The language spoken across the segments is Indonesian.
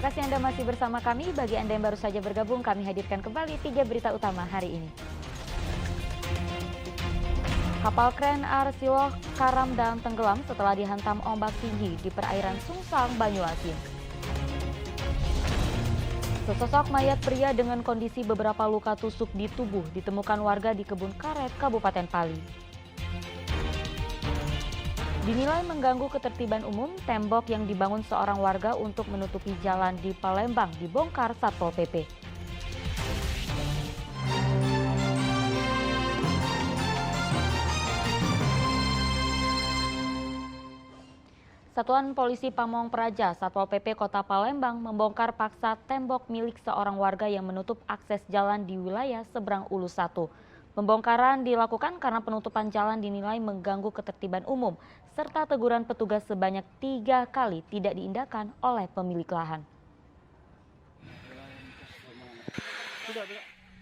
Terima kasih Anda masih bersama kami. Bagi Anda yang baru saja bergabung, kami hadirkan kembali 3 berita utama hari ini. Kapal kren Arsiloh karam dan tenggelam setelah dihantam ombak tinggi di perairan Sungsang, Banyuasin. Sesosok mayat pria dengan kondisi beberapa luka tusuk di tubuh ditemukan warga di Kebun Karet, Kabupaten Pali. Dinilai mengganggu ketertiban umum, tembok yang dibangun seorang warga untuk menutupi jalan di Palembang dibongkar Satpol PP. Satuan Polisi Pamong Praja, Satpol PP Kota Palembang membongkar paksa tembok milik seorang warga yang menutup akses jalan di wilayah seberang Ulu 1. Pembongkaran dilakukan karena penutupan jalan dinilai mengganggu ketertiban umum, serta teguran petugas sebanyak 3 kali tidak diindahkan oleh pemilik lahan.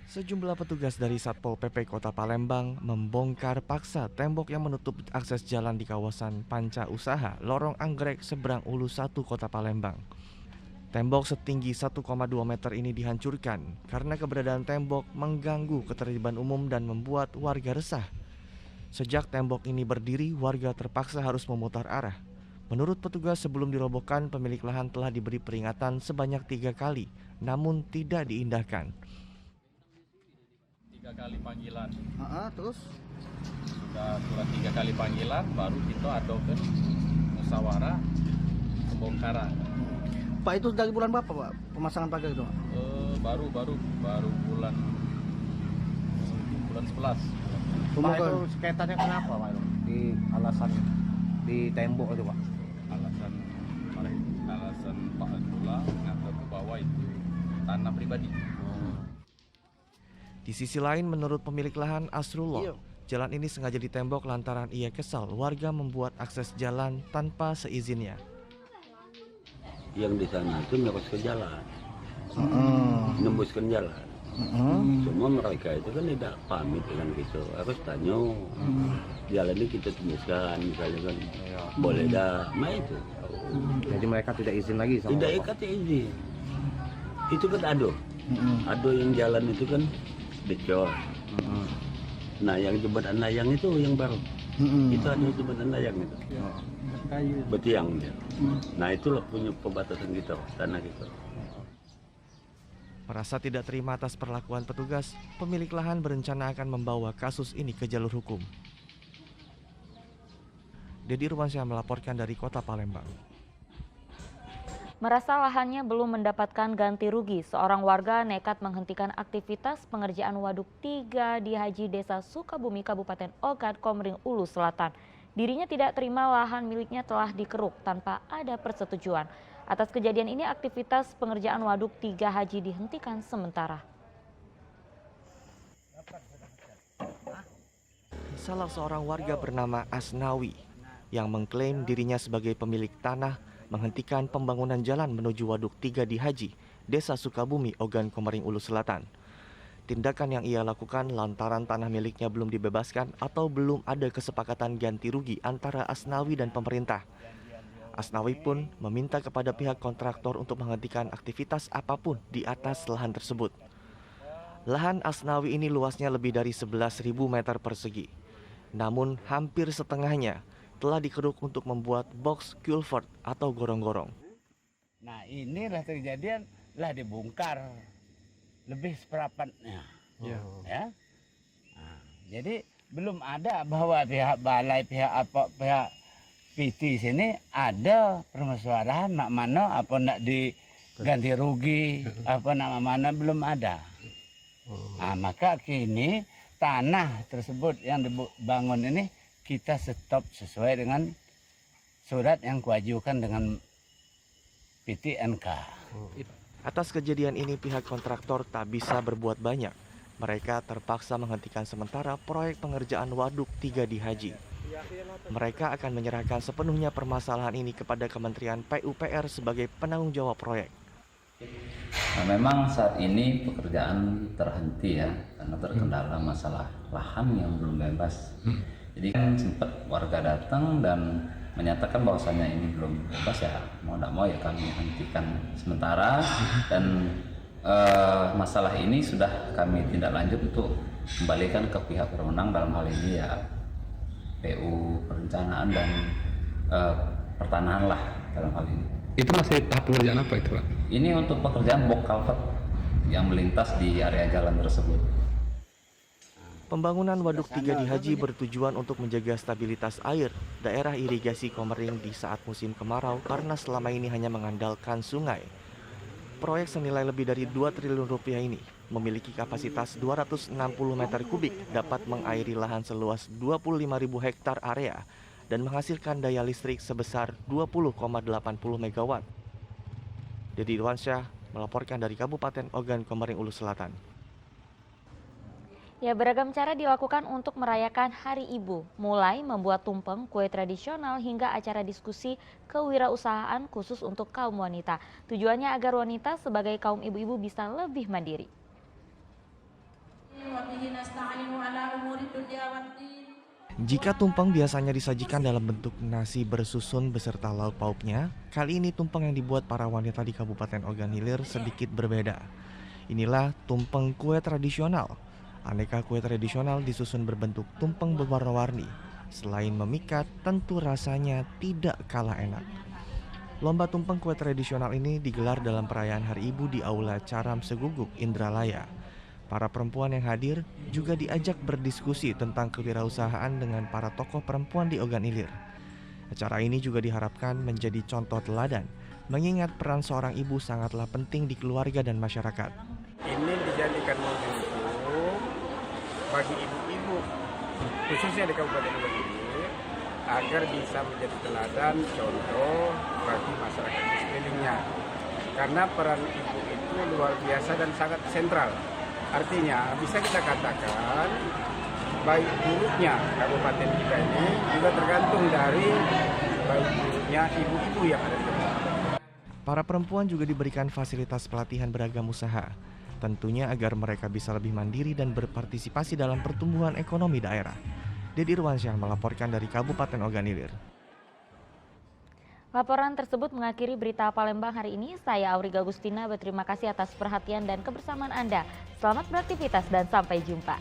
Sejumlah petugas dari Satpol PP Kota Palembang membongkar paksa tembok yang menutup akses jalan di kawasan Panca Usaha, Lorong Anggrek, seberang Ulu 1 Kota Palembang. Tembok setinggi 1,2 meter ini dihancurkan karena keberadaan tembok mengganggu ketertiban umum dan membuat warga resah. Sejak tembok ini berdiri, warga terpaksa harus memutar arah. Menurut petugas, sebelum dirobohkan, pemilik lahan telah diberi peringatan sebanyak 3 kali, namun tidak diindahkan. 3 kali panggilan. Terus Sudah surat 3 kali panggilan, baru kita adokan musyawarah pembongkaran. Pak, itu dari bulan berapa Pak pemasangan pagar itu? Baru bulan 11. Pak, itu kaitannya kenapa Pak? Di alasan di tembok itu Pak? Alasan Pak Abdullah menganggap ke bawah itu tanah pribadi. Di sisi lain, menurut pemilik lahan Asrullah, jalan ini sengaja ditembok lantaran ia kesal warga membuat akses jalan tanpa seizinnya. Yang di sana itu nembus ke jalan, nembuskan jalan. Cuma mereka itu kan tidak pamit dengan gitu. Harus tanya, jalan ini kita tembuskan, misalnya kan, boleh dah, nah itu. Jadi mereka tidak izin lagi sama Tidak Bapak? ikat izin. Itu kan ado yang jalan itu kan decor. Nah yang jembatan layang itu yang baru. Itu ada jembatan layang itu. Betiang dia. Nah itulah punya pembatasan kita, tanah kita. Merasa tidak terima atas perlakuan petugas, pemilik lahan berencana akan membawa kasus ini ke jalur hukum. Dedi Rumansyah melaporkan dari Kota Palembang. Merasa lahannya belum mendapatkan ganti rugi, seorang warga nekat menghentikan aktivitas pengerjaan waduk 3 di Haji Desa Sukabumi, Kabupaten Ogan Komering Ulu Selatan. Dirinya tidak terima lahan miliknya telah dikeruk tanpa ada persetujuan. Atas kejadian ini, aktivitas pengerjaan waduk 3 Haji dihentikan sementara. Salah seorang warga bernama Asnawi yang mengklaim dirinya sebagai pemilik tanah menghentikan pembangunan jalan menuju waduk 3 di Haji, Desa Sukabumi, Ogan Komering Ulu Selatan. Tindakan yang ia lakukan lantaran tanah miliknya belum dibebaskan atau belum ada kesepakatan ganti rugi antara Asnawi dan pemerintah. Asnawi pun meminta kepada pihak kontraktor untuk menghentikan aktivitas apapun di atas lahan tersebut. Lahan Asnawi ini luasnya lebih dari 11.000 meter persegi. Namun hampir setengahnya telah dikeruk untuk membuat box culvert atau gorong-gorong. Nah inilah kejadian lah dibongkar lebih seperempatnya, ya. Nah, jadi belum ada bahwa pihak balai, pihak PT sini ada permusyawaratan mak mana apa nak diganti rugi, apa nak mana belum ada. Nah, maka kini tanah tersebut yang dibangun ini kita stop sesuai dengan surat yang kuajukan dengan PT NK. Atas kejadian ini pihak kontraktor tak bisa berbuat banyak. Mereka terpaksa menghentikan sementara proyek pengerjaan waduk 3 di Haji. Mereka akan menyerahkan sepenuhnya permasalahan ini kepada Kementerian PUPR sebagai penanggung jawab proyek. Nah, memang saat ini pekerjaan terhenti ya, karena terkendala masalah lahan yang belum bebas. Jadi kan sempat warga datang dan menyatakan bahwasannya ini belum bebas, ya mau tidak mau ya kami hentikan sementara, dan masalah ini sudah kami tindak lanjut untuk kembalikan ke pihak berwenang, dalam hal ini ya PU Perencanaan dan Pertanahan lah dalam hal ini. Itu masih tahap pengerjaan apa itu, Pak? Ini untuk pekerjaan box culvert yang melintas di area jalan tersebut. Pembangunan Waduk 3 di Haji bertujuan untuk menjaga stabilitas air daerah irigasi Komering di saat musim kemarau karena selama ini hanya mengandalkan sungai. Proyek senilai lebih dari 2 triliun rupiah ini memiliki kapasitas 260 meter kubik, dapat mengairi lahan seluas 25.000 hektar area dan menghasilkan daya listrik sebesar 20,80 megawatt. Dedi Irwansyah melaporkan dari Kabupaten Ogan Komering Ulu Selatan. Ya, beragam cara dilakukan untuk merayakan Hari Ibu, mulai membuat tumpeng, kue tradisional, hingga acara diskusi kewirausahaan khusus untuk kaum wanita. Tujuannya agar wanita sebagai kaum ibu-ibu bisa lebih mandiri. Jika tumpeng biasanya disajikan dalam bentuk nasi bersusun beserta lauk pauknya, kali ini tumpeng yang dibuat para wanita di Kabupaten Ogan Ilir sedikit berbeda. Inilah tumpeng kue tradisional. Aneka kue tradisional disusun berbentuk tumpeng berwarna-warni. Selain memikat, tentu rasanya tidak kalah enak. Lomba tumpeng kue tradisional ini digelar dalam perayaan Hari Ibu di Aula Caram Seguguk, Indralaya. Para perempuan yang hadir juga diajak berdiskusi tentang kewirausahaan dengan para tokoh perempuan di Ogan Ilir. Acara ini juga diharapkan menjadi contoh teladan, mengingat peran seorang ibu sangatlah penting di keluarga dan masyarakat. Ini dijadikan momentum bagi ibu-ibu, khususnya di Kabupaten Ogan Ilir, agar bisa menjadi teladan contoh bagi masyarakat di sekelilingnya. Karena peran ibu itu luar biasa dan sangat sentral. Artinya bisa kita katakan baik buruknya kabupaten kita ini juga tergantung dari baik buruknya ibu-ibu yang ada di kabupaten. Para perempuan juga diberikan fasilitas pelatihan beragam usaha, tentunya agar mereka bisa lebih mandiri dan berpartisipasi dalam pertumbuhan ekonomi daerah. Dedi Irwansyah melaporkan dari Kabupaten Ogan Ilir. Laporan tersebut mengakhiri berita Palembang hari ini. Saya Auriga Agustina berterima kasih atas perhatian dan kebersamaan Anda. Selamat beraktivitas dan sampai jumpa.